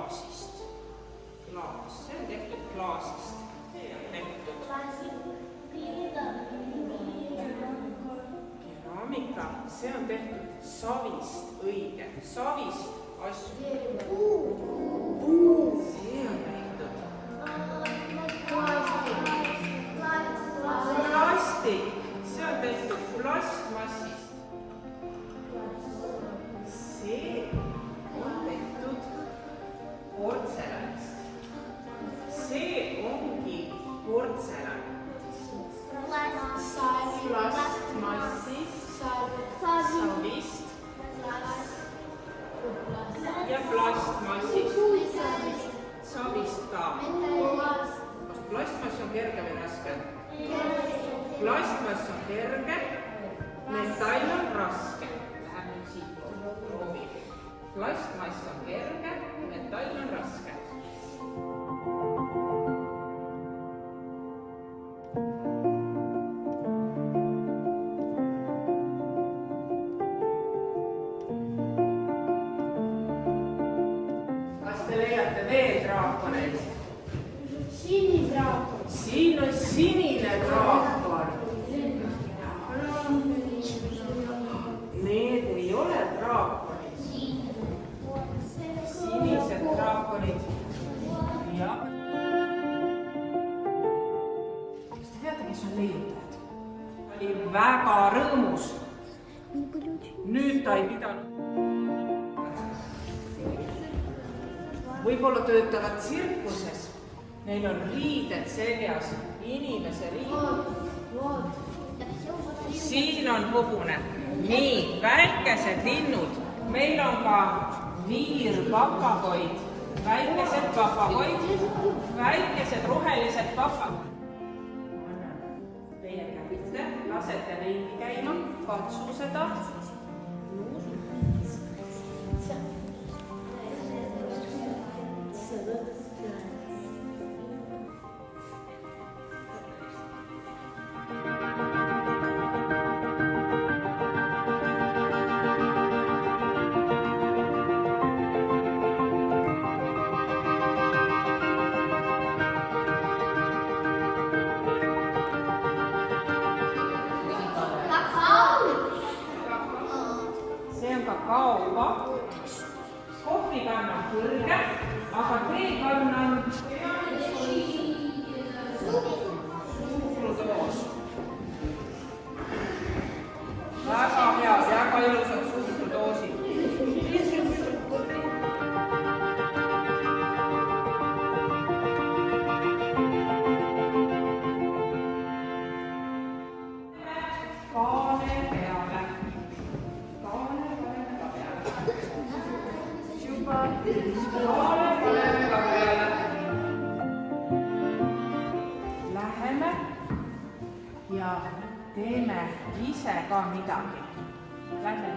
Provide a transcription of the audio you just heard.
klaasist. Klaas, see on tehtud klaasist. See on tehtud. Keraamika, see on tehtud savist, õige. Savist asju. Puu. See on tehtud. Plastik, see on tehtud plastmassist. See on tehtud portselanist. See ongi portselan. Plastmassist, savist ja plastmassist. Savist ka. Plastmass on kerge või raske? Plastmass on kerge, metall on raske. Läheb nüüd siit proovib. Plastmass on kerge, metall on raske. Kas te leiate veel draakoneid? Sinidraakon. Siin on sinine draakon. Need ei ole draakonid. Sinised draakonid. Jah. Kas te teate, kes on leiutajad? Ta oli väga rõõmus. Nüüd ta ei pidanud. Võib-olla töötavad tsirkuses. Neil on riided seljas, inimese riided. Siin on hobune. Nii, väikesed linnud. Meil on ka viirpapagoid, väikesed papagoid, väikesed rohelised papagoid. Teie käite, lasete ringi käima, katsu seda. Kakaopapp, kohvikann on kõrge, aga teekann on suhkrudoos. Väga hea, väga ilusad suhkrudoosid. Kaane peale. Läheme ja teeme ise ka midagi. Lähme